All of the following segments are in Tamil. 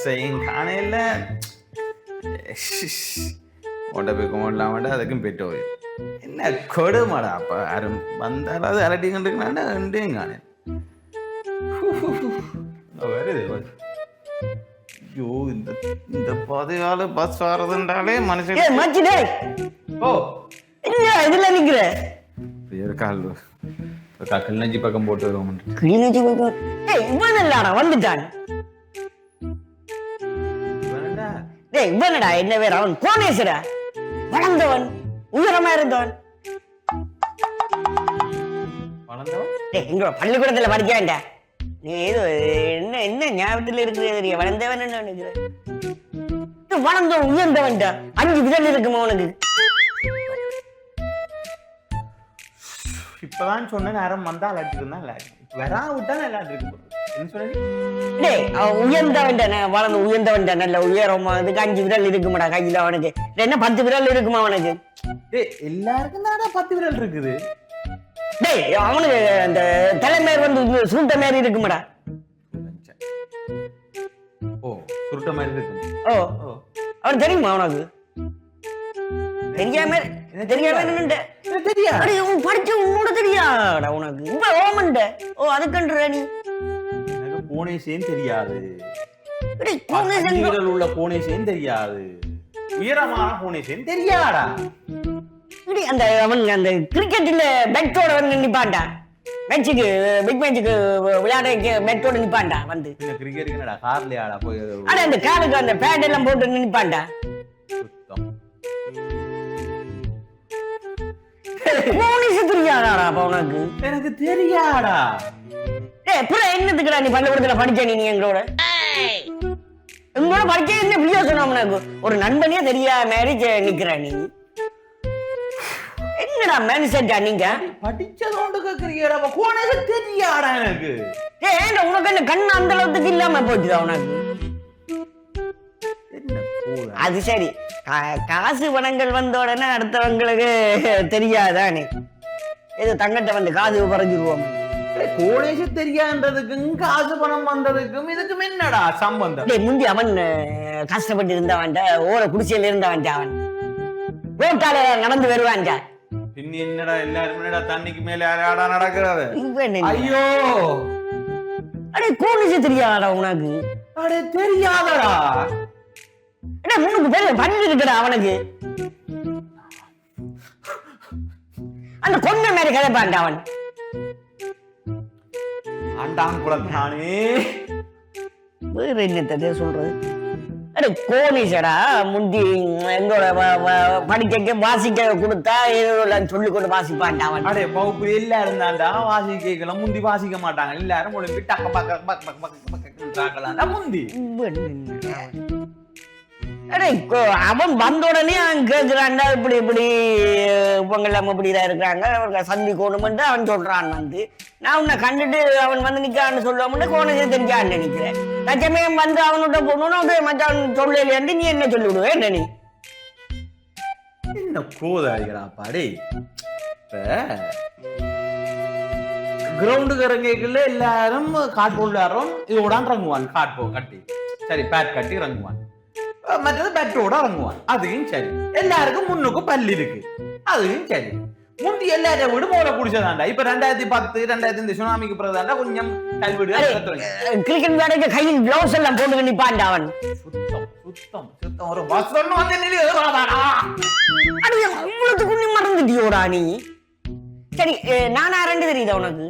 செய்யும் காணையில் ஓட்ட போய் கொண்டாமட்டா அதுக்கும் பெட்டு போய் என்ன கொடுமாடா அப்போ யாரும் வந்தாலும் அது அரட்டி கண்டுக்கலாண்டா ரெண்டையும் காணேன் வருது ஐயோ இந்த பாதையால பஸ் வர்றதுன்றாலே மனுஷன் ஓ என்ன இதுல நிக்கிற கால் கிளிநொச்சி பக்கம் போட்டு வருவோம் கிளிநொச்சி பக்கம் இவன் இல்லடா வந்துட்டான் இவனடா என்ன பேர் அவன் கோணேஸ்வரா வளர்ந்தவன் உயரமா இருந்தவன் எங்க பள்ளிக்கூடத்துல படிக்காண்டா நீ ஏதோ என்ன என்ன ஞாபகத்துல இருக்கிற வளர்ந்தவன் என்ன நினைக்கிறேன் வளர்ந்தவன் உயர்ந்தவன் 5 விரல் இருக்குமா உனக்கு இப்பதான் சொன்ன நேரம் வந்தா அல்லாட்டு இருந்தா வரா விட்டா நல்லா இருக்கு உயர்ந்தவன் வளர்ந்து உயர்ந்தவன் நல்ல உயரமா அதுக்கு 5 விரல் இருக்குமாடா கையில அவனுக்கு என்ன 10 விரல் இருக்குமா அவனுக்கு எல்லாருக்கும் தானே 10 விரல் இருக்குது டேய் அவனுக்கு அந்த தலைமையர் வந்து சுருட்ட மாதிரி இருக்குமாடா ஓ சுருட்ட மாதிரி இருக்கு ஓ அவனுக்கு தெரியுமா அவனுக்கு தெரியாம படிச்ச உன்னோட தெரியாடா உனக்கு இப்ப ஓமண்ட ஓ அதுக்கன்ற நீ கோணேசேன் தெரியாது உள்ள கோணேசேன் தெரியாது உயரமான கோணேசேன் தெரியாடா அந்த அவன் அந்த கிரிக்கெட்ல பேட்டோட வந்து நிப்பான்டா மேட்சுக்கு பிக் மேட்சுக்கு விளையாட பேட்டோட நிப்பான்டா வந்து கிரிக்கெட் என்னடா கார்லயாடா போய் அட அந்த காலுக்கு அந்த பேட் எல்லாம் போட்டு நிப்பான்டா தெரியாதாடா உனக்கு எனக்கு தெரியாடா என்னத்துக்குடா நீ பள்ளிக்கூடத்துல படிச்ச நீ எங்களோட படிக்க என்ன பிள்ளையா சொன்ன ஒரு நண்பனே தெரியாத மாதிரி நிக்கிற நீ என்னடா மேனிசா நீங்க படிச்சதோண்டு கேக்குறீங்கடா கோணேச தெரியாடா எனக்கு ஏன்டா உனக்கு என்ன கண்ணு அந்த அளவுக்கு இல்லாம போச்சுதா உனக்கு அது சரி காசு பணங்கள் வந்த உடனே அடுத்தவங்களுக்கு தெரியாதானே ஏதோ தங்கட்ட வந்து காது பறஞ்சிருவோம் கோணேச தெரியாதுக்கும் காசு பணம் வந்ததுக்கும் இதுக்கும் என்னடா சம்பந்தம் முந்தி அவன் கஷ்டப்பட்டு இருந்தவன்டா ஓர குடிசையில இருந்தவன்டா அவன் ரோட்டால நடந்து வருவான்டா பின் என்னடா எல்லாருமே தண்ணிக்கு மேல யாராடா நடக்கிறது ஐயோ அடே கோணேச தெரியாதா உனக்கு அடே தெரியாதடா முன்னுக்கு பெரிய பண்ணி இருக்கடா அவனுக்கு அந்த கொண்ட மாதிரி கதைப்பான்டா அவன் ஆண்டான் குளத்தானே வேற என்னத்தே சொல்றது அடே கோணேசடா முந்தி எங்களோட படிக்க வாசிக்க கொடுத்தா ஏதோ சொல்லி கொண்டு வாசிப்பான்டா அவன் அடே பகுப்பு எல்லாரும் தான்டா வாசிக்கலாம் முந்தி வாசிக்க மாட்டாங்க எல்லாரும் ஒழுங்கு டக்க பக்க முந்தி அவன் வந்த உடனே அவன் கேட்கிறான்டா இப்படி இப்படி இவங்கெல்லாம் இப்படிதான் இருக்கிறாங்க அவருக்கு சந்திக்கணும்னு அவன் சொல்றான் வந்து நான் உன்னை கண்டுட்டு அவன் வந்து நிக்கான்னு சொல்லுவான்னு கோணேச தெரிஞ்சான்னு நினைக்கிறேன் தச்சமயம் வந்து அவன்கிட்ட போகணும்னு மச்சான் சொல்லலையாண்டு நீ என்ன சொல்லிவிடுவே என்ன நீ என்ன கோதாரிகளா பாடே கிரவுண்டுக்கு இறங்கிக்கல எல்லாரும் காட்போல் விளையாடுறோம் இதோடான் இறங்குவான் காட்போ கட்டி சரி பேட் கட்டி இறங்குவான் மற்றது பேட்டோட இறங்குவான் அதுவும் சரி எல்லாருக்கும் முன்னுக்கும் பல்லு இருக்கு அதுவும் சரி முந்தி எல்லாரையும் விட மோல குடிச்சதாண்டா இப்ப 2010 2005 சுனாமிக்கு பிறகுதாண்டா கொஞ்சம் கல்விடு கிரிக்கெட் விளையாட கையில் கிளவுஸ் எல்லாம் போட்டு நிப்பான்டா அவன் சுத்தம் ஒரு வசனம் வந்து நிலையதாடா அட இவ்வளவுக்கு நீ மறந்துட்டியோடா நீ சரி நானா ரெண்டு தெரியுதா உனக்கு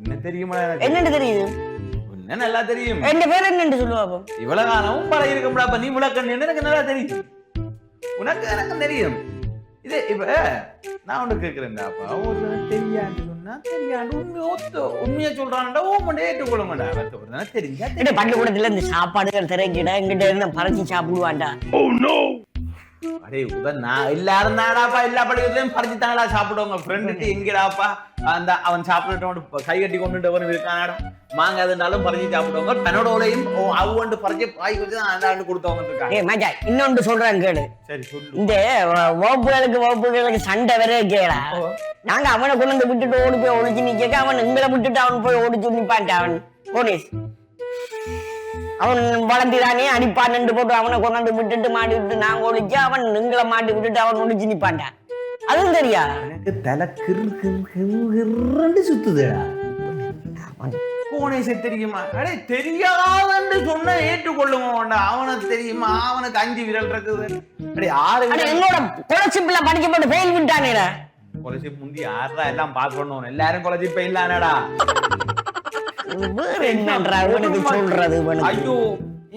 என்ன தெரியுமா என்னன்னு தெரியுது நல்லா தெரியும் என் பேர் என்னன்னு சொல்லுவாப்போ இவ்வளவு காலமும் பழகி இருக்கும்டா அப்ப நீ விளக்கன்னு எனக்கு நல்லா தெரியும் உனக்கு எனக்கு தெரியும் இது இப்ப நான் ஒண்ணு கேட்கிறேன்டாப்பா ஒரு தெரியாண்டு சொன்னா தெரியாண்டு உண்மையா சொல்றான்டா ஓமண்டே ஏற்றுக்கொள்ள மாட்டா தெரிஞ்சா பள்ளிக்கூடத்துல இந்த சாப்பாடுகள் திறக்கிட எங்கிட்ட இருந்து பறிச்சு சாப்பிடுவான்டா அடே உதன் நான் எல்லாரும் தாடாப்பா எல்லா பள்ளிக்கூடத்துலயும் பறிச்சுட்டாங்களா சாப்பிடுவாங்க ஃப்ரெண்டுக்கு எங்கடாப்பா அந்த அவன் சாப்பிட்டு கை கட்டி கொண்டுட்டு இருக்கானாடா மாங்க அதுனாலும் பறிச்சு சாப்பிடுவாங்க தன்னோட உலையும் அவ்வொண்டு பறிச்சு பாய் வச்சு அந்த கொடுத்தவங்க இருக்காங்க இன்னொன்று சொல்றேன் கேளு சரி சொல்லு இந்த வகுப்புகளுக்கு சண்டை வர கேளா நாங்க அவனை கொண்டு வந்து விட்டுட்டு ஓடி போய் ஒழிச்சு நிக்க அவன் எங்களை விட்டுட்டு அவன் போய் ஓடிச்சு நிப்பான்ட்டு அவன் போலீஸ் அவன் வளர்த்திதானே அடிப்பான்னு போட்டு அவனை கொண்டாந்து விட்டுட்டு மாட்டி விட்டு நாங்க ஒழிச்சு அவன் எங்களை மாட்டி விட்டுட்டு அவன் ஒழிச்சு நிப்பான்டான். அதுவும் தெரியா எனக்கு தலை கிரு சுத்துதுடா. கோணேச தெரியுமா? அடே தெரியாதுன்னு சொன்ன ஏற்றுக்கொள்ளுங்க. அவனுக்கு தெரியுமா? அவனுக்கு 5 விரல் இருக்குது. அடே 6 என்னோட கொலைச்சிப்பில படிக்க போட்டு ஃபெயில் விட்டானே. கொலைச்சி முந்தி யாரா எல்லாம் பாஸ் பண்ணுவோம். எல்லாரும் கொலைச்சி பெயிலானடா. என்னன்றா இவனுக்கு சொல்றது? ஐயோ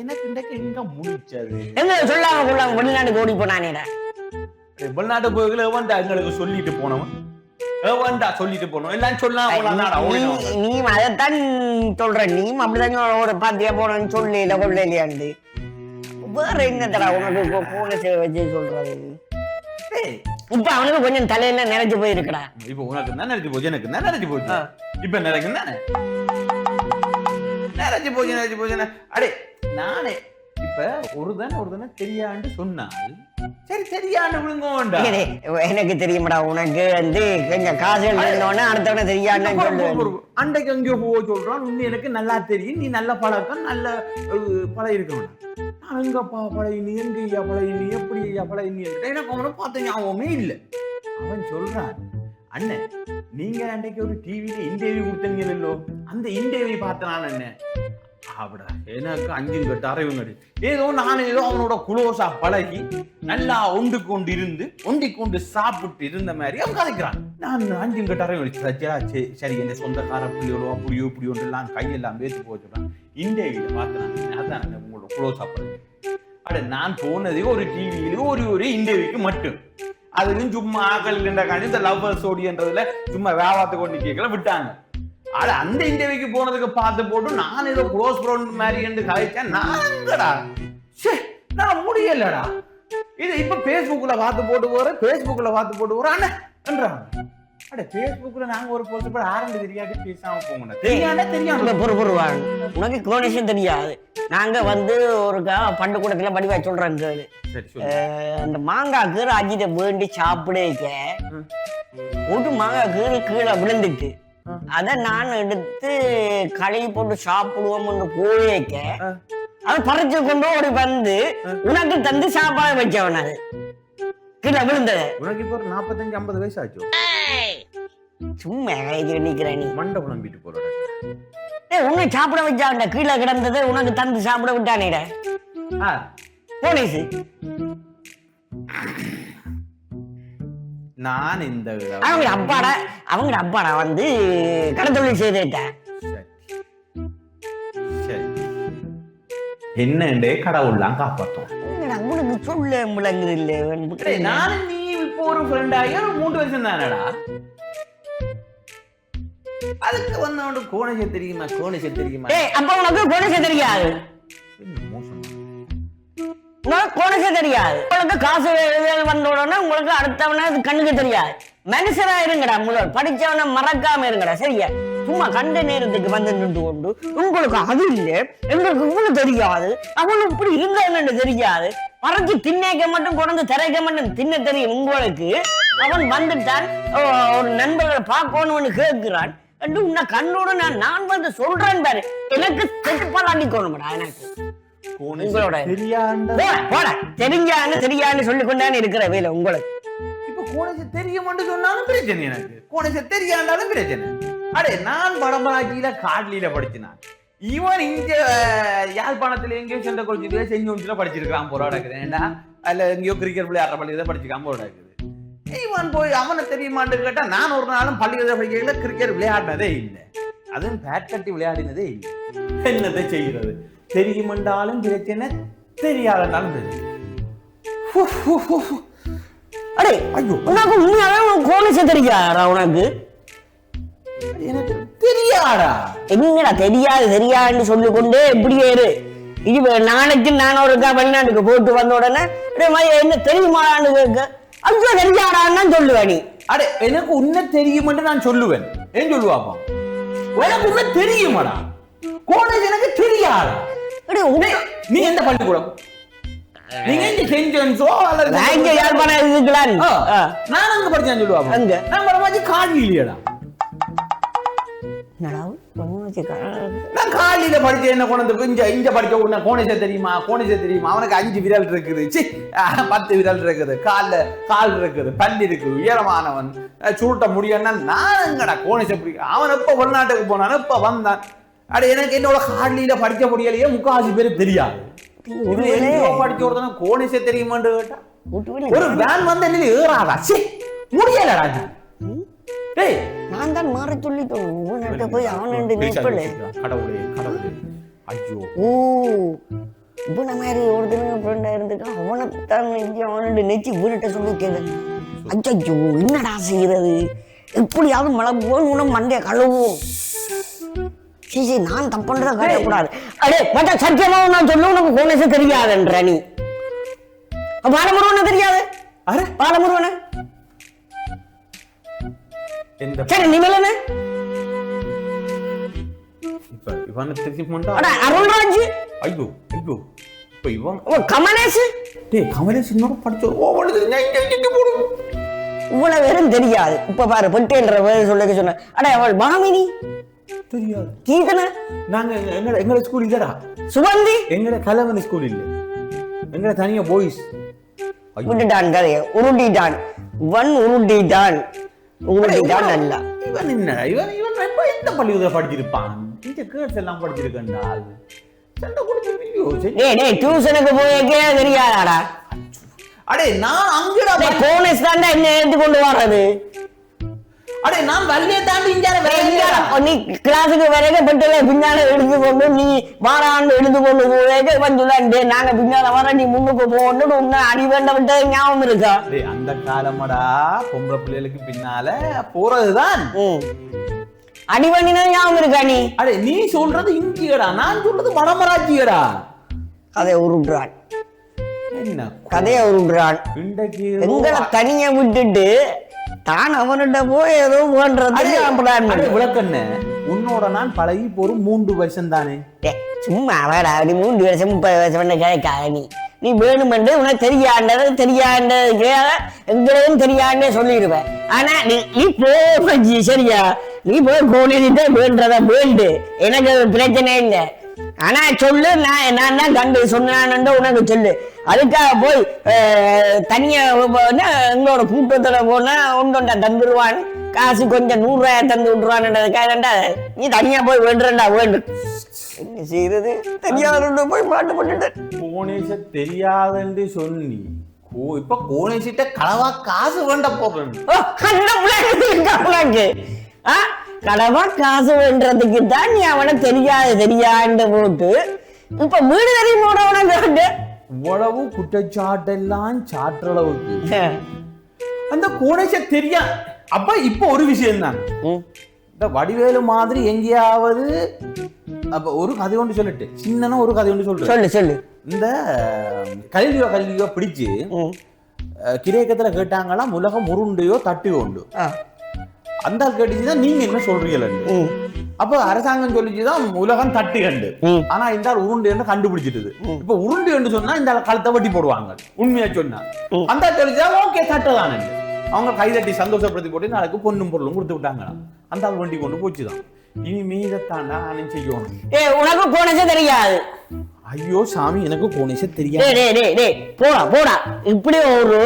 எனக்கு இன்றைக்கு எங்க முடிச்சது? என்ன சொல்லாம கொள்ளாம வெளிநாட்டுக்கு ஓடி போனானேடா. வெளிநாட்டு போய்களை எவன்டா எங்களுக்கு சொல்லிட்டு போனவன்? எவன்டா சொல்லிட்டு போனோம்? எல்லாம் சொல்லாம நீ அதைத்தான் சொல்ற. நீ அப்படிதான் ஒரு பாத்தியா போனன்னு சொல்லி இல்ல கொள்ள இல்லையாண்டு. வேற என்னத்தடா உனக்கு போன சேவை வச்சு சொல்றது? இப்ப அவனுக்கு கொஞ்சம் தலையில நிறைஞ்சு போயிருக்கடா. இப்ப உனக்கு தான் நிறைஞ்சு போச்சு, எனக்கு தான் நிறைஞ்சு போச்சு. இப்ப நிறைக்கும் தானே நிறைஞ்சு போச்சு. அடே நானே இப்ப ஒரு தானே தெரியாண்டு சொன்னால் சரி தெரியாண்டு விழுங்கோண்டா. எனக்கு தெரியுமாடா உனக்கு வந்து கொஞ்சம் காசு எழுந்தோன்னு அடுத்தவன தெரியாண்டு சொல்லு. அண்டைக்கு எங்கேயோ போக சொல்றான். உன்னை எனக்கு நல்லா தெரியும். நீ நல்ல பழக்கம் நல்ல பழம் இருக்கணும். நான் எங்கப்பா பழையினி எங்கய்யா பழையினி எப்படி ஐயா பழையினி எனக்கு அவனை பார்த்த ஞாபகமே இல்லை. அவன் சொல்றான், அண்ணன் நீங்க அன்றைக்கு ஒரு டிவியில இன்டர்வியூ கொடுத்தீங்களோ, அந்த இன்டர்வியூ பார்த்த நான் என்ன அப்படிடா எனக்கு 5 கட்டு அறிவுங்கடி. ஏதோ அவனோட குளோஸா பழகி நல்லா ஒண்டி கொண்டு சாப்பிட்டு இருந்த மாதிரி அவன் கதைக்கிறான். நான் 5 கட்டு அறிவு சரி என் சொந்தக்கார புள்ளியோட அப்படியோ இப்படி ஒன்று எல்லாம் கையெல்லாம் பேசி போச்சுறான். இன்டர்வியூல பார்த்தேன். அதான் உங்களோட குளோஸா பழகி. அட நான் போனது ஒரு டிவியில ஒரு இன்டர்வியூக்கு மட்டும். அதுக்கும் சும்மா ஆக்கள் இந்த லவ்வர்ஸ் ஓடின்றதுல சும்மா வியாபாரத்தை கொண்டு கேட்கல விட்டாங்க. ஆனா அந்த இன்டர்வியூக்கு போனதுக்கு பார்த்து போட்டு நான் ஏதோ க்ளோஸ் ஃப்ரெண்ட் மாதிரி என்று கதைச்சேன். நாங்கடா நான் முடியலடா. இது இப்ப பேஸ்புக்ல பார்த்து போட்டு போறேன் என்றாங்க. அட பேஸ்புக்ல நாங்க ஒரு போஸ்ட் போட ஆரம்பி தெரியாது பேசாம போங்க. தெரியாம பொறுவாங்க. உனக்கு கோணேஷன் தெரியாது. நாங்க வந்து ஒரு பண்டுக்கூடத்துல படிவா சொல்றாங்க. அந்த மாங்காய் கீரை அஜித வேண்டி சாப்பிடுக்க ஒரு மாங்காய் கீழே விழுந்துட்டு அத நான் எடுத்து கழுவி போட்டு சாப்பிடுவோம்னு போயேக்க அதை பறிச்சு கொண்டு ஓடி வந்து உனக்கு தந்து சாப்பாடு வச்சவன். அது கீழே விழுந்தது. உனக்கு இப்போ 45-50 வயசு ஆச்சு. சும்மா நிக்கிற நீ மண்டை புலம்பிட்டு போற. உன்னை சாப்பிட வச்சா கீழே கிடந்தது உனக்கு தந்து சாப்பிட விட்டானேட போலீஸ். நான் இந்த அவங்க அப்பாடா வந்து கடத்தொழில் செய்துட்டேன். என்னண்டே கடவுள்லாம் காப்பாத்தோம். உனக்கு சொல்ல முழங்குது இல்ல. நானும் நீ இப்போ ஒரு ஃப்ரெண்ட் ஆகி 3 வருஷம் தானடா. அதுக்கு வந்தவனோட கோணேஷ தெரியுமா? அப்ப உனக்கு கோணேஷ தெரியாது. கோணேஷ தெரியாது. உங்களுக்கு காசு வந்த உடனே உங்களுக்கு அடுத்தவன கண்ணுக்கு தெரியாது. மனுஷனா இருங்கடா. முதல் படிச்சவன மறக்காம இருங்கடா. சரியா? சும்மா கண்ட நேரத்துக்கு வந்து நின்று கொண்டு உங்களுக்கு அது இல்லை எங்களுக்கு இவ்வளவு தெரியாது அவனு இப்படி இருந்தான்னு தெரியாது. மறைச்சு திண்ணைக்க மட்டும் கொண்டு திரைக்க மட்டும் தின்ன தெரியும் உங்களுக்கு. அவன் வந்துட்டான் ஒரு நண்பர்களை பார்க்கணும்னு கேட்கிறான். உன்னை கண்ணோடு நான் வந்து சொல்றேன் பாரு. எனக்கு செட்டுப்பாலாண்டிக்கணும்டா. எனக்கு உங்களோட தெரியான்னு சொல்லி கொண்டான்னு இருக்கிற வேலை உங்களுக்கு. இப்ப கோணேஷ தெரியும்னு சொன்னாலும் பிரச்சனை. எனக்கு கோணேஷ தெரியாண்டாலும் பிரச்சனை. அடே நான் வடமராட்சியில காட்லியில படிச்சினான். இவன் இங்க யாழ்ப்பாணத்துல எங்கேயோ சென்ற கொள்கையில செஞ்சு படிச்சிருக்கான். போராடுறேன்டா அல்ல எங்கேயோ கிரிக்கெட் விளையாடுற பள்ளியில படிச்சிருக்கான். போராடுறது இவன் போய் அவனை தெரியுமான்னு கேட்டா நான் ஒரு நாளும் பள்ளிக்கூட படிக்கையில கிரிக்கெட் விளையாடினதே இல்லை. அதுவும் பேட் கட்டி விளையாடினதே இல்லை. என்னதை செய்கிறது? தெரியுமென்றாலும் பிரச்சனை, தெரியாதனாலும் பிரச்சனை. அடே ஐயோ உனக்கு உண்மையாவே கோணேஷ தெரியாதா? உனக்கு எனக்கு தெரியாடா. என்னடா தெரியாதுன்னு சொல்லிக்கொண்டே எப்படியே இரு. இது நாளைக்கு நான் ஒரு வெளிநாட்டுக்கு போட்டு வந்த உடனே என்ன தெரியுமாடான்னு கேட்க அது தெரியாடான்னு சொல்லுவேன் நீ. அடே எனக்கு உன்ன தெரியுமென்று நான் சொல்லுவேன். ஏன் சொல்லுவாப்பா? எனக்கு உன்ன தெரியுமாடா. கோணேஷ் எனக்கு தெரியாதா? நீ எந்த பள்ளிக்கூடம்? நீங்க இங்க செஞ்சோ அல்லது நான் யாழ்ப்பாணம் இருக்கலாம். நான் அங்க படிச்சேன்னு சொல்லுவாங்க. அங்க நான் பரமாச்சி காட்லி இல்லையடா. நான் காலையில படிச்ச என்ன கொண்டு இங்க படிச்ச உடனே கோணேச தெரியுமா அவனுக்கு 5 விரல் இருக்குது 10 விரல் இருக்குது கால் இருக்குது பல்லு இருக்குது உயரமானவன் சுருட்ட முடியும்னா நான் எங்கடா கோணேச பிடிக்க அவன் எப்ப வெளிநாட்டுக்கு போனான் எப்ப வந்தான் அட எனக்கு என்னோட காலையில படிக்க முடியலையே 3/4 பேரு தெரியாது படிச்ச ஒருத்தன கோணேச தெரியுமான்னு கேட்டா ஒரு வேன் வந்து என்ன ஏறாதா முடியலடா டேய் நான் தான் மாற சொல்லிட்டோம் போய் அவன் கடவுளே ஐயோ இவன மாதிரி ஒருத்தனுங்க ஃப்ரெண்டா இருந்துட்டு அவனை தான் அவனு நெச்சு வீட்ட சொல்லி கேளு அச்சோ என்னடா செய்யறது எப்படியாவது மழை போய் உன மண்டைய கழுவும் சரி நான் தப்புன்றதை காட்டக்கூடாது அடே பட்ட சத்தியமா நான் சொல்ல உனக்கு கோணேச தெரியாதுன்ற நீ பாலமுருவனை தெரியாது பாலமுருவனை சரி நிமலன இப்ப இவன் தெரியுமாடா அருள்ராஜ் ஐயோ இப்ப இவன் கமலேஷ் டேய் கமலேஷ் இன்னொரு படிச்சோ ஓடுது இங்க போடு இவ்வளவு பேரும் தெரியாது இப்ப பாரு பொட்டேன்ற சொல்ல சொன்ன அட அவள் பாமினி தெரியாது கீதன நாங்க எங்க ஸ்கூல் இல்லடா சுகந்தி எங்க கலவன் ஸ்கூல் இல்ல எங்க தனியா பாய்ஸ் விட்டுட்டான் கதைய உருட்டிட்டான் அல்ல இவன் என்னடா இவன் எப்ப எந்த பள்ளிக்கூடத்துல படிச்சிருப்பான் இந்த கேர்ள்ஸ் எல்லாம் படிச்சிருக்கா சண்டை கொடுத்து டேய் டியூஷனுக்கு போயக்கே தெரியாதாடா அடே நான் அங்கடா கோனஸ் தாண்டா என்ன எடுத்து கொண்டு வர்றது அடே நான் வள்ளியை தாண்டி இங்க நீ கிளாஸுக்கு வரைக்கும் பெட்டல பின்னால எடுத்து கொண்டு நீ வாராண்டு எடுத்து கொண்டு போவேக்க வந்துடாண்டே நாங்க பின்னால வர நீ முன்னுக்கு போகணும் உன்ன அடி வேண்ட விட்ட ஞாபகம் இருக்கா அந்த காலமடா பொம்பளை பிள்ளைகளுக்கு பின்னால போறதுதான் அடி பண்ணினா ஞாபகம் இருக்கா நீ அடே நீ சொல்றது இங்கடா நான் சொல்றது வடமராட்சியடா கதையை உருட்டுறான் என்ன கதையை உருட்டுறான் எங்களை தனியா விட்டுட்டு தான் அவன்கிட்ட போய் ஏதோ விளக்கண்ண உன்னோட நான் பழகி ஒரு 3 வருஷம் தானே சும்மா அவடா அப்படி 3 வருஷம் 30 வருஷம் கேட்காத நீ வேணுமென்று உனக்கு தெரியாண்டது எங்களையும் தெரியாண்டே சொல்லிடுவேன் ஆனா நீ போ சரியா நீ போய் கோணிட்டு வேண்டத வேண்டு எனக்கு பிரச்சனை இல்லை ஆனா சொல்லு நான் தான் கண்டு சொன்னான்னு உனக்கு சொல்லு அதுக்காக போய் தனியா எங்களோட கூட்டத்தோட போனா ஒன்றொண்டா தந்துடுவான் காசு கொஞ்சம் 100 ரூபாய் தந்து விட்டுருவான்ன்றதுக்காக நீ தனியா போய் வேண்டுறா வேண்டும் என்ன செய்யறது தெரியாத போய் மாட்டு போட்டுட்டேன் கோணேச தெரியாதுன்னு சொன்னி இப்ப கோணேசிட்ட களவா காசு வேண்ட போறேன் கடவா காசு வேண்டதுக்கு தான் நீ அவனை தெரியாண்டு போட்டு இப்ப வீடு தெரியுமோட உனக்கு இவ்வளவு குற்றச்சாட்டெல்லாம் சாற்றளவுக்கு அந்த கோணேச தெரியா அப்ப இப்ப ஒரு விஷயம் தான் இந்த வடிவேலு மாதிரி எங்கேயாவது அப்ப ஒரு கதை ஒன்று சொல்லிட்டு சின்ன ஒரு கதை ஒன்று சொல்லு இந்த கல்வியோ பிடிச்சு கிரேக்கத்துல கேட்டாங்களாம் உலகம் உருண்டையோ தட்டு உண்டு அந்த கேட்டுச்சுதான் நீங்க என்ன சொல்றீங்க அப்ப அரசாங்கம் சொல்லிச்சுதான் உலகம் தட்டு கண்டு ஆனா இந்த உருண்டு கண்டுபிடிச்சிட்டு இப்ப உருண்டு சொன்னா இந்த கழுத்தை வட்டி போடுவாங்க உண்மையா சொன்னா அந்த சொல்லிச்சுதான் ஓகே தட்டுதான் அவங்க கைதட்டி சந்தோஷப்படுத்தி போட்டு நாளைக்கு பொண்ணும் பொருளும் கொடுத்து விட்டாங்களாம் அந்த வண்டி கொண்டு போச்சுதான் இனி மீதத்தாண்டா நானும் செய்யணும் உனக்கு கோணேச தெரியாது ஐயோ சாமி எனக்கு கோணேச தெரியாது போடா இப்படி ஒரு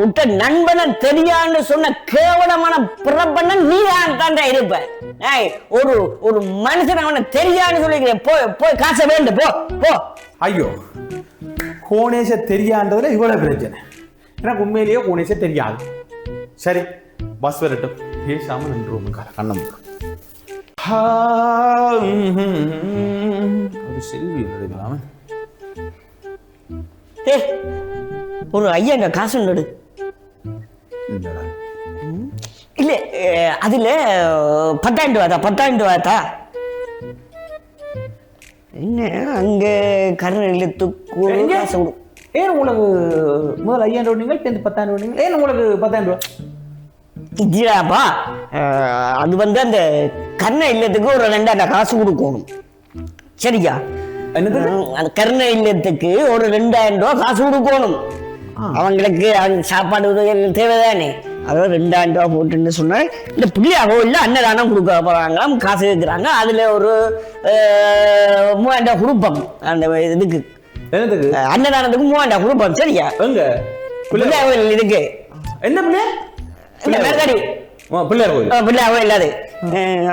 விட்ட நண்பனை தெரியான்னு சொன்ன கேவலமான பிறப்பண்ண நீ தாண்டா இருப்ப ஒரு மனுஷன் அவனை தெரியான்னு சொல்லிக்கிறேன் போய் காசை வேண்டு போ ஐயோ கோணேச தெரியான்றதுல இவ்வளவு பிரச்சனை எனக்கு உண்மையிலேயே கோணேச தெரியாது சரி பஸ் வரட்டும் பேசாம நின்று கண்ணம் ஒரு செல்வி ஒரு ஐயா காசு நடு இல்ல அதுல 10,000 ரூபாய்தா என்ன அங்க கருணத்துக்கு காசு ஏன் உங்களுக்கு முதல் 5,000 ரூபாய் நீங்கள் 10,000 ரூபாய் ஏன் உங்களுக்கு 10,000 ரூபாய் இதுடாப்பா அது வந்து அந்த கர்ண இல்லத்துக்கு ஒரு 2,000 காசு கொடுக்கணும் சரியா அந்த கர்ண இல்லத்துக்கு ஒரு 2,000 ரூபாய் காசு கொடுக்கணும் அவங்களுக்கு சாப்பாடு தேவைதானே அதாவது 2000 ரூபா போட்டுன்னு சொன்னால் இந்த பிள்ளையா கோயிலில் அன்னதானம் கொடுக்க போகிறாங்களாம், காசு கேட்குறாங்க. அதில் ஒரு 3000 ரூபா கொடுப்போம். அந்த இதுக்கு அன்னதானத்துக்கு 3000 ரூபா கொடுப்போம். சரியா? எங்க பிள்ளையா கோயில் இதுக்கு என்ன பிள்ளை மேற்காடி பிள்ளையார் கோயில். பிள்ளையா கோயில் அது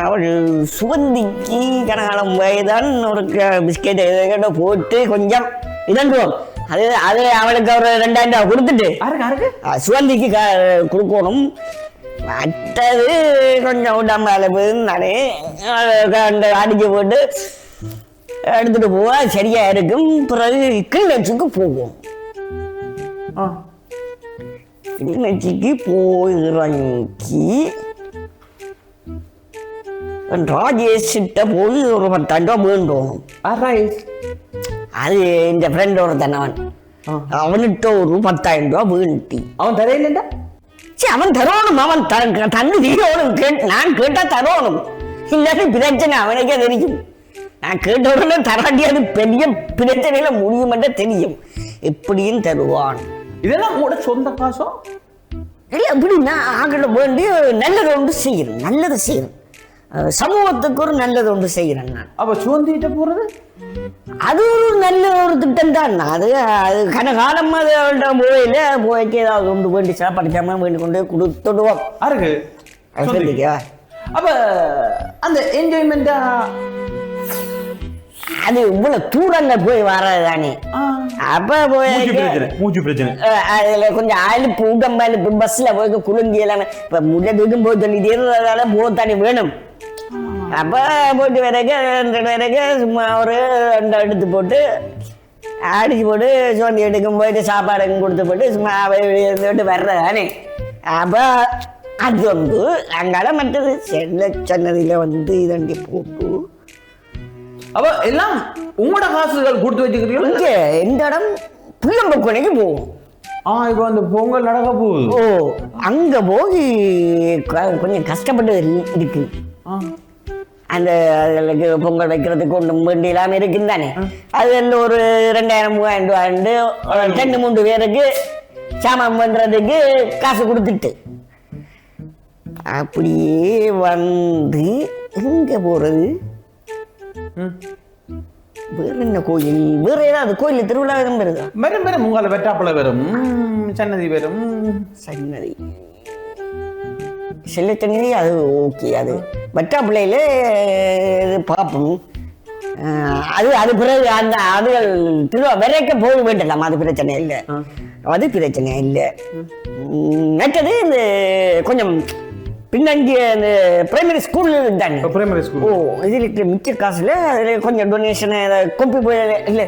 அவள் சுகந்திக்கு கனகாலம் வயதான் ஒரு பிஸ்கெட் எதை போட்டு கொஞ்சம் இதண்டுவோம். அது அது அவளுக்கு ஒரு 2000 ரூபா கொடுத்துட்டு சுகந்திக்கு கொடுக்கணும். மற்றது கொஞ்சம் உடம்பால போயிருந்தானே அடிச்சு போட்டு எடுத்துட்டு போவா சரியா இருக்கும். பிறகு கிளிநொச்சிக்கு போவோம். கிளிநொச்சிக்கு போய் இறங்கி ராஜேஷ்கிட்ட போய் ஒரு 10,000 ரூபா வேண்டும். அது இந்த ஃப்ரெண்ட் ஒருத்தன் அவன்கிட்ட ஒரு 10,000 ரூபா வேண்டி அவன் தரையில்லைண்டா. சரி அவன் தரணும், அவன் தண்ணி தீரணும். நான் கேட்டா தரணும், இல்லாட்டி பிரச்சனை அவனுக்கே தெரியும். நான் கேட்ட உடனே தராட்டி அது பெரிய பிரச்சனையில முடியுமென்ற தெரியும். எப்படியும் தருவான். இதெல்லாம் கூட சொந்த காசம் இல்லை. எப்படின்னா ஆகிட்ட வேண்டி நல்லது ஒன்று செய்யணும், நல்லது செய்யணும், சமூகத்துக்கு ஒரு நல்லது ஒன்று செய்கிறேன் நான். அப்ப சுவந்திட்ட போறது அது ஒரு நல்ல ஒரு திட்டம் தான். அது அது கனகாலம் அதோட போயில போய்க்கு ஏதாவது கொண்டு வேண்டி சாப்பாடு சாமான் வேண்டி கொண்டு கொடுத்துடுவோம். அருக்கு அப்ப அந்த என்ஜாய்மெண்டா அது இவ்வளவு தூரங்க போய் வர்றது தானே. அப்ப போய் மூச்சு பிரச்சனை அதுல கொஞ்சம் அழுப்பு உடம்பு பஸ்ல போய் குலுங்கி எல்லாமே இப்ப முன்னதுக்கும் போய் சொல்லிட்டே போத்தானே வேணும். அப்ப போட்டு விறகு சும்மா ஒரு 2 எடுத்து போட்டு அடிச்சு போட்டு சோண்டி எடுக்கும் போயிட்டு சாப்பாடு கொடுத்து போட்டு சும்மா விட்டு வர்றதானே. அப்ப அது வந்து அங்கால மற்றது செல்ல சொன்னதில இதண்டி போட்டு அப்ப எல்லாம் உங்களோட காசுகள் கொடுத்து வச்சுக்கிறீங்க. இங்க எந்த இடம் புள்ளம்பொக்கனைக்கு போவோம். இப்ப அந்த பொங்கல் நடக்க போகுது. அங்க போய் கொஞ்சம் கஷ்டப்பட்டு இருக்கு. அந்த அதுகளுக்கு பொங்கல் வைக்கிறதுக்கு ஒன்றும் வேண்டி இல்லாமல் இருக்குன்னு தானே. அது ஒரு 2000-3000 ரூபா 2-3 பேருக்கு சாமான் பண்றதுக்கு காசு கொடுத்துட்டு அப்படியே வந்து எங்க போறது? வேற என்ன கோயில்? வேற ஏதாவது கோயில் திருவிழா வரும் வருதா? வரும் உங்களை வெட்டாப்பள வரும், சன்னதி வரும். சன்னதி செல்ல சன்னதி அது ஓகே. அது வெட்டாப்பிள்ளையில பார்ப்போம். அது அது பிறகு அந்த அதுகள் திருவிழா விரைக்க போக வேண்டலாம். அது பிரச்சனை இல்லை, அது பிரச்சனை இல்லை. மற்றது இந்த கொஞ்சம் பின்னாடி அந்த பிரைமரி ஸ்கூல் தானே. பிரைமரி ஸ்கூல் இதில் மிச்ச காசுல அதில் கொஞ்சம் டொனேஷன் கொப்பி போய் இல்லை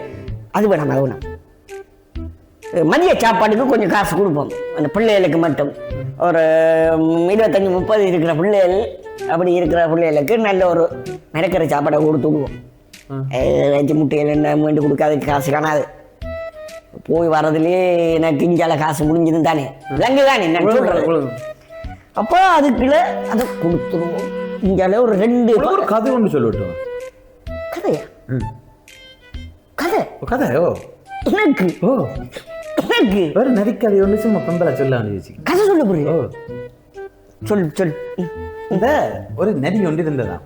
அது வேணாம். அது வேணாம். மதிய சாப்பாடுக்கு கொஞ்சம் காசு கொடுப்போம் அந்த பிள்ளைகளுக்கு மட்டும். ஒரு 25-30 இருக்கிற பிள்ளைகள் அப்படி இருக்கிற பிள்ளைகளுக்கு நல்ல ஒரு மிரக்கிற சாப்பாடை கொடுத்து விடுவோம். வச்சு முட்டைகள் என்ன மீண்டு கொடுக்காதுக்கு காசு காணாது. போய் வர்றதுலேயே எனக்கு இஞ்சால காசு முடிஞ்சது தானே, விலங்கு தானே நான் சொல்றது. அப்போ அதுக்குள்ள அதை கொடுத்துருவோம். இங்கால ஒரு 2 கதை ஒன்று சொல்லிவிட்டோம். கதையா? கதை கதையோ எனக்கு எனக்கு வேறு நரிக்கதை ஒன்று சும்மா பம்பளை சொல்ல கதை சொல்ல புரியோ? சொல். இந்த ஒரு நரி ஒன்று இருந்ததா.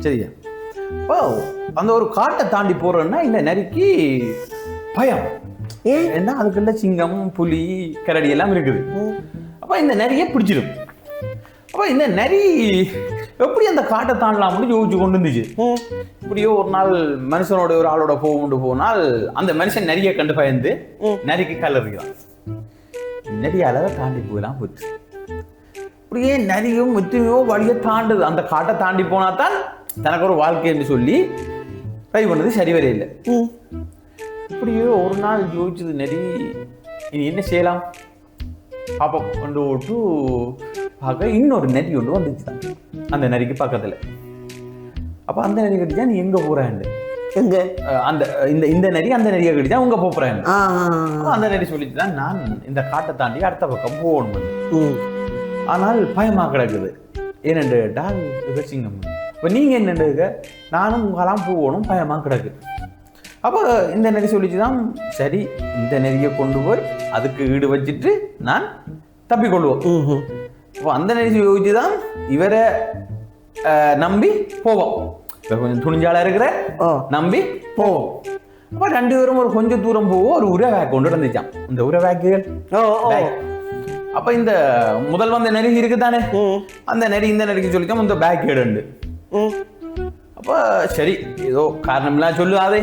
சரியா? அந்த ஒரு காட்டை தாண்டி போறோம்னா இந்த நரிக்கு பயம். ஏன்னா அதுக்குள்ள சிங்கம், புலி, கரடி எல்லாம் இருக்குது. அப்ப இந்த நரியை பிடிச்சிடும். அப்ப இந்த நரி எப்படி அந்த காட்டை தாண்டலாம்னு யோசிச்சு கொண்டு இருந்துச்சு. இப்படியோ ஒரு நாள் மனுஷனோட ஒரு ஆளோட போனால் அந்த மனுஷன் நரியை கண்டு பயந்து நரிக்கு கல்லறிக்கிறான். நரியால தாண்டி போயெல்லாம் போச்சு. இப்படியே நரியும் எத்தனையோ வழியை தாண்டுது. அந்த காட்டை தாண்டி போனா தான் தனக்கு ஒரு வாழ்க்கைன்னு சொல்லி ட்ரை பண்ணது சரி வரையில்லை. இல்லை. இப்படியே ஒரு நாள் யோசிச்சது நரி, இனி என்ன செய்யலாம் பாப்பா கொண்டு ஓட்டு பார்க்க இன்னொரு நரி ஒன்று வந்துச்சுதான் அந்த நரிக்கு பக்கத்துல. அப்ப அந்த நரி கட்டிச்சா நீ எங்க போறான்னு எங்க அந்த இந்த இந்த நரி அந்த நரியை கட்டிச்சா உங்க போறான்னு அந்த நரி சொல்லிச்சுதான் நான் இந்த காட்டை தாண்டி அடுத்த பக்கம் போகணும். ஆனால் பயமா கிடக்குது. ஏனென்று டால் சிங்கம். இப்போ நீங்க என்னண்டுக்க நானும் உங்களாம் போகணும், பயமா கிடக்கு. அப்போ இந்த நரி சொல்லிச்சுதான் சரி இந்த நெறியை கொண்டு போய் அதுக்கு ஈடு வச்சுட்டு நான் தப்பிக்கொள்வோம். அப்போ அந்த நெரிச்சு யோசிச்சுதான் இவரை நம்பி போவோம். இப்போ கொஞ்சம் துணிஞ்சால இருக்கிற நம்பி போவோம். அப்போ 2 பேரும் ஒரு கொஞ்சம் தூரம் போவோம். ஒரு உரை வேக் கொண்டு வந்துச்சான். இந்த உரை வேக்குகள் அப்ப இந்த முதல் வந்த நெறி இருக்குதானே, அந்த நெறி இந்த நெறிக்கு சொல்லிச்சோம் இந்த பேக் எடுண்டு. அப்ப சரி ஏதோ காரணம் எல்லாம் சொல்லுவாதே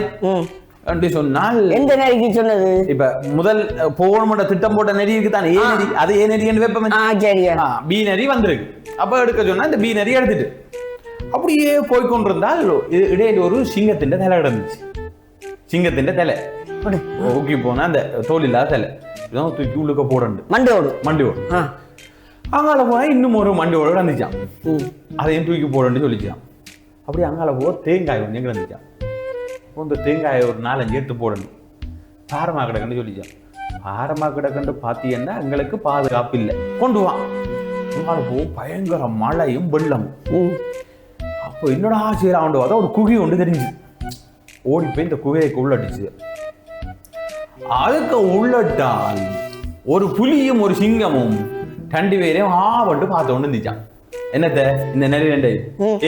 அப்படி சொன்னால் எந்த நெறிக்கு சொன்னது? இப்ப முதல் போகணும் திட்டம் போட்ட நெறி இருக்குதானே, ஏ நெறி, அது ஏ நெறின்னு வைப்போம். பி நெறி வந்திருக்கு. அப்ப எடுக்க சொன்னா இந்த பி நெறி எடுத்துட்டு அப்படியே போய்கொண்டிருந்தால் இடையில ஒரு சிங்கத்தின் தலை கிடந்துச்சு. சிங்கத்தின் தலை ஓகே போனா அந்த தோல் இல்லாத தலை தூக்கி உள்ளுக்க போடண்டு மண்டியோடு அங்கால போனா இன்னும் ஒரு மண்டியோடு கிடந்துச்சான். அதையும் தூக்கி போடன்னு சொல்லிச்சான். அப்படி அங்கால போ தேங்காய் ஒன்று கிடந்துச்சான். இந்த தேங்காயை ஒரு 4-5 எடுத்து போடணும். பாரமா கிடக்குன்னு சொல்லிச்சான். பாரமா கிடக்குன்னு பார்த்தீங்கன்னா எங்களுக்கு பாதுகாப்பு இல்லை, கொண்டு வா. அங்கால போ பயங்கர மழையும் வெள்ளமும். அப்போ என்னடா செய்யறான் பார்த்தா ஒரு குகை ஒன்று தெரிஞ்சு ஓடி போய் இந்த குகைக்கு உள்ளடிச்சு. அதுக்கு உள்ளட்டால் ஒரு புலியும் ஒரு சிங்கமும் 2 பேரையும் ஆவண்டு பார்த்து கொண்டு இருந்துச்சான். என்னத்த இந்த நெறி 2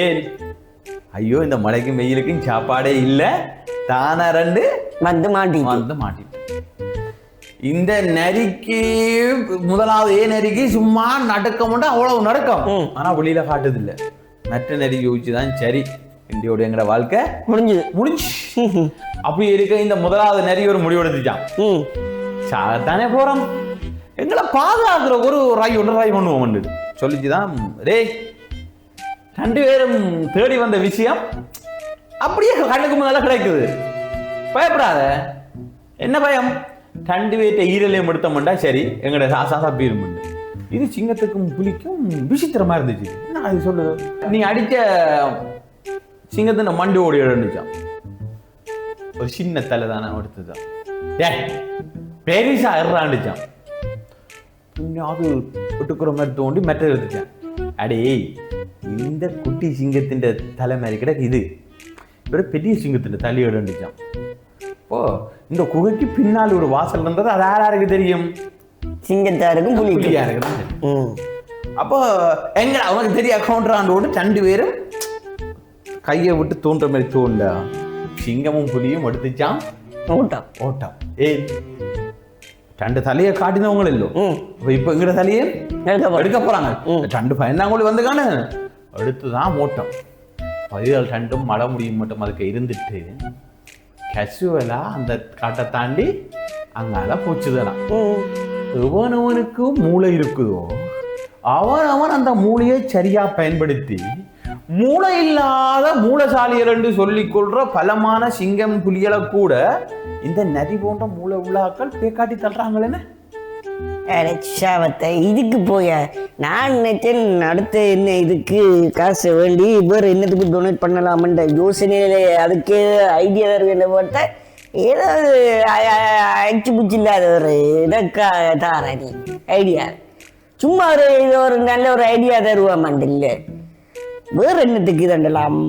ஏன் ஐயோ இந்த மழைக்கும் வெயிலுக்கும் சாப்பாடே இல்ல, தானா 2 வந்து மாட்டி. இந்த நரிக்கு முதலாவது ஏ நரிக்கு சும்மா நடக்க மாட்டோம், அவ்வளவு நடக்கும். ஆனா வெளியில காட்டுது இல்ல. மற்ற நெறி யோசிச்சுதான் சரி இந்தியோட எங்கட வாழ்க்கை முடிஞ்சு. அப்படி இருக்க இந்த முதலாவது நெறி ஒரு முடிவு எடுத்துச்சான். சாகத்தானே போறோம், எங்களை பாதுகாக்கிற ஒரு ராய் பண்ணுவோம் சொல்லிச்சுதான். ரே 2 பேரும் தேடி வந்த விஷயம் அப்படியே கண்ணுக்கு முன்னால கிடைக்குது. பயப்படாத. என்ன பயம்? 2 பேர்ட்ட ஈரலையும் எடுத்தோம்டா சரி எங்கட சாசா பீரும். இது சிங்கத்துக்கும் புலிக்கும் விசித்திரமா இருந்துச்சு. என்ன அது சொல்லுது? நீ அடிச்ச சிங்கத்தின் மண்டி ஓடி இருந்துச்சான். ஒரு சின்ன தலை தானே எடுத்துதான் பெரிசா இறாண்டுச்சான். அது விட்டுக்குற மாதிரி தோண்டி மெட்ட எடுத்துச்சான். அடே இந்த குட்டி சிங்கத்தின் தலை மாதிரி கிட்ட இது பெரிய சிங்கத்தின் தலை எடுந்துச்சான். ஓ இந்த குகைக்கு பின்னால் ஒரு வாசல் இருந்தது. அது யாருக்கு தெரியும்? சிங்கத்தாருக்கும் புலியாருக்கு. அப்போ எங்க அவனுக்கு தெரிய அக்கௌண்ட்ராண்டோடு 2 பேரும் கையை விட்டு தோன்ற மாதிரி தோண்டா. சிங்கமும் புலியும் எடுத்துச்சான் ஓட்டம். ஏன் 2 தலையை காட்டினவங்களும் இல்லோ. இப்ப எங்கட தலையை எடுக்க போறாங்க. 2 பயந்தாங்கோழி வந்துக்கான எடுத்துதான் ஓட்டம். பயிர்கள் 2 மழை முடியும் மட்டும் அதுக்கு இருந்துட்டு கேஷுவலா அந்த காட்டை தாண்டி அங்கால போச்சுதலாம். எவனவனுக்கு மூளை இருக்குதோ அவன் அந்த மூளையை சரியா பயன்படுத்தி மூளை இல்லாத மூளைசாலியர் என்று சொல்லிக் கொள்ற பலமான சிங்கம் புலிகளை கூட இந்த நதி போன்ற மூளை உள்ளாக்கள் பேக்காட்டி தள்ளுறாங்களேன்னு. இதுக்கு போய நான் நினைச்சேன் அடுத்து என்ன இதுக்கு காசு வேண்டி வேறு என்னத்துக்கு டொனேட் பண்ணலாம்ன்ற யோசனையில அதுக்கு ஐடியா தருகின்ற போட்ட ஏதாவது அச்சு புச்சு இல்லாத ஒரு இதற்கா தார நீ ஐடியா சும்மா ஒரு நல்ல ஒரு ஐடியா தருவாமாண்டு இல்லை. வேற என்னத்துக்கு இதண்டலாம்?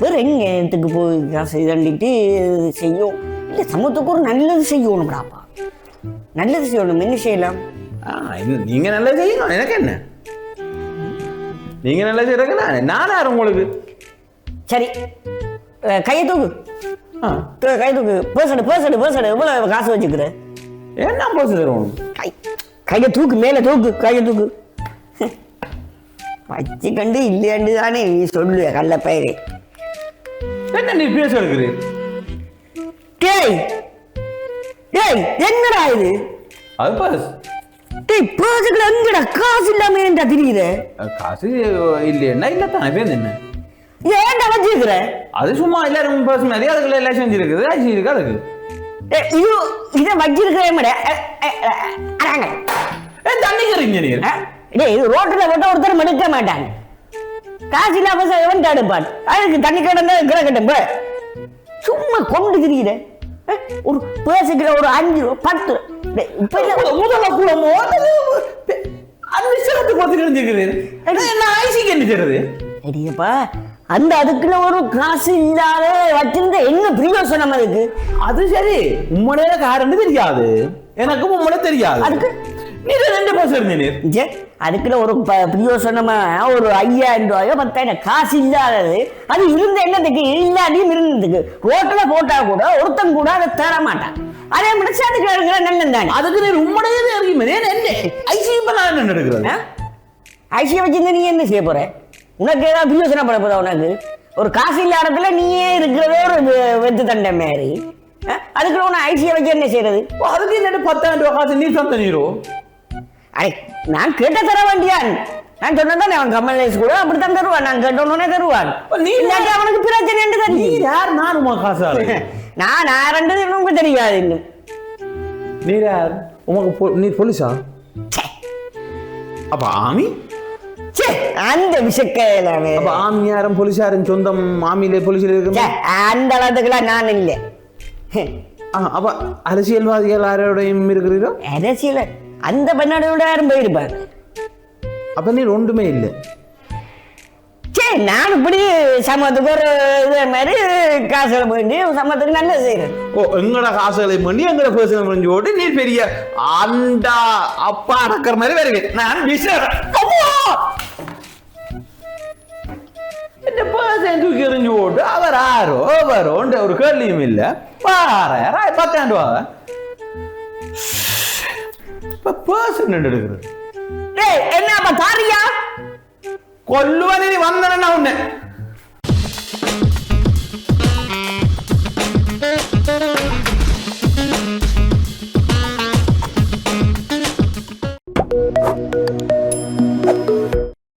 வேற எங்கத்துக்கு போய் காசு இதண்டிட்டு செய்யும் இல்லை. சமூகத்துக்கு ஒரு நல்லது செய்யணும்டாப்பா. நல்லது செய்யணும். என்ன செய்யலாம்? நீங்க நல்லது செய்யணும். எனக்கு என்ன, நீங்க நல்லது செய்யறதுக்கு நான் யாரும் உங்களுக்கு? சரி கையை தூக்கு. கை தூக்கு. பேசடு எவ்வளவு காசு வச்சுக்கிற? என்ன பேச தருவோம்? கையை தூக்கு, மேல தூக்கு, கையை தூக்கு. வச்சு கண்டு இல்லையாண்டு தானே நீ சொல்லு கள்ள பயிரே. என்ன நீ பேச எடுக்கிறீ? என்னடா இது? அது பாஸ். பேசுகிற எங்கடா காசு இல்லாம ஏன்டா திரியுற? காசு இல்லையா இல்ல தானே பேர் என்ன ஏன்டா வச்சிருக்கிற? அது சும்மா எல்லாரும் பேச மாதிரி அதுக்குள்ள எல்லாம் செஞ்சிருக்குது. இருக்கு அதுக்கு இதை வச்சிருக்கிறேன் தண்ணிக்கிறீங்க நீ இது ரோட்டுல போட்ட ஒருத்தர் மடுக்க மாட்டாங்க. காசு இல்லாம எவன் தடுப்பான்? அதுக்கு தண்ணி கடந்தா கிடக்கட்டும். சும்மா கொண்டு திரிகிற ஒரு பேசுகிற ஒரு 5 ரூபா 10 முதல்ல கூடமோ சரிப்பா. அந்த அதுக்குள்ள ஒரு காசு இல்லாத வச்சிருந்த என்ன பிரயோசனம் அதுக்கு? அது சரி உம்மனே காரணம் தெரியாது, எனக்கும் உம்மனே தெரியாது. அதுக்கு நீ 2% இருந்தீங்க. இங்கே அதுக்குள்ள ஒரு பிரியோசனமா ஒரு 5000 ரூபாயோ 10,000 காசு இல்லாதது அது இருந்த என்னத்துக்கு இல்லாட்டியும் இருந்ததுக்கு ரோட்டில் போட்டா கூட ஒருத்தன் கூட அதை தர மாட்டான். அதே மாதிரி சேர்த்துக்கிறாருங்கிற நல்லம் தானே. அதுக்கு நீ உம்மடையே அறியுமே என்ன ஐசியூ நான் என்ன எடுக்கிறது? ஐசியை வச்சிருந்த நீ என்ன செய்ய போற? உனக்கு ஏதாவது பிரியோசனம் பண்ண போதா? உனக்கு ஒரு காசு இல்லாத இடத்துல நீயே இருக்கிறதே ஒரு வெத்து தண்டை மாதிரி. அதுக்குள்ள உன ஐசியை வச்சு என்ன செய்யறது? அதுக்கு என்ன 10,000 ரூபாய் காசு நீ தந்த நீரோ? அடே நான் கேட்ட தர வேண்டியான். நான் சொன்னதான் அவன் கமலேஷ் கூட அப்படித்தான் தருவான். நான் கேட்டோன்னே தருவான். நீ இல்லாட்டி அவனுக்கு பிரச்சனை என்று நீ தெரியும். யார்? நான் உமா காசு நான் ரெண்டு உங்களுக்கு தெரியாது இன்னும். நீ யார்? உமக்கு நீ போலீஸா? அப்ப ஆமி? அந்த விஷயக்கலாமே. அப்ப ஆமி யாரும் போலீஸ் யாரும் சொந்தம் ஆமியிலே போலீஸ்ல இருக்கு? அந்த அளவுக்குலாம் நான் இல்லை. அப்ப அரசியல்வாதிகள் யாரோடையும் இருக்கிறீரோ? அரசியல் அந்த பெண்ணோட யாரும் போயிருப்பாங்க. அப்ப நீ ஒன்றுமே இல்லை. சரி நான் இப்படி சமத்துக்கு ஒரு இதே மாதிரி காசுகளை போயிட்டு சமத்துக்கு நல்லது செய்யறேன். எங்கட காசுகளை பண்ணி எங்கட பேசுன முடிஞ்சு போட்டு நீ பெரிய அந்த அப்பா அடக்கிற மாதிரி வருவேன். நான் என்ன பேசன் தூக்கி எறிஞ்சு போட்டு அவர் ஆரோ வரோன்ற ஒரு கேள்வியும் இல்ல. 10,000 ரூபா பேசன் எடுக்கிறது என்ன தாரியா கொல்லுவனி வந்தன உன்ன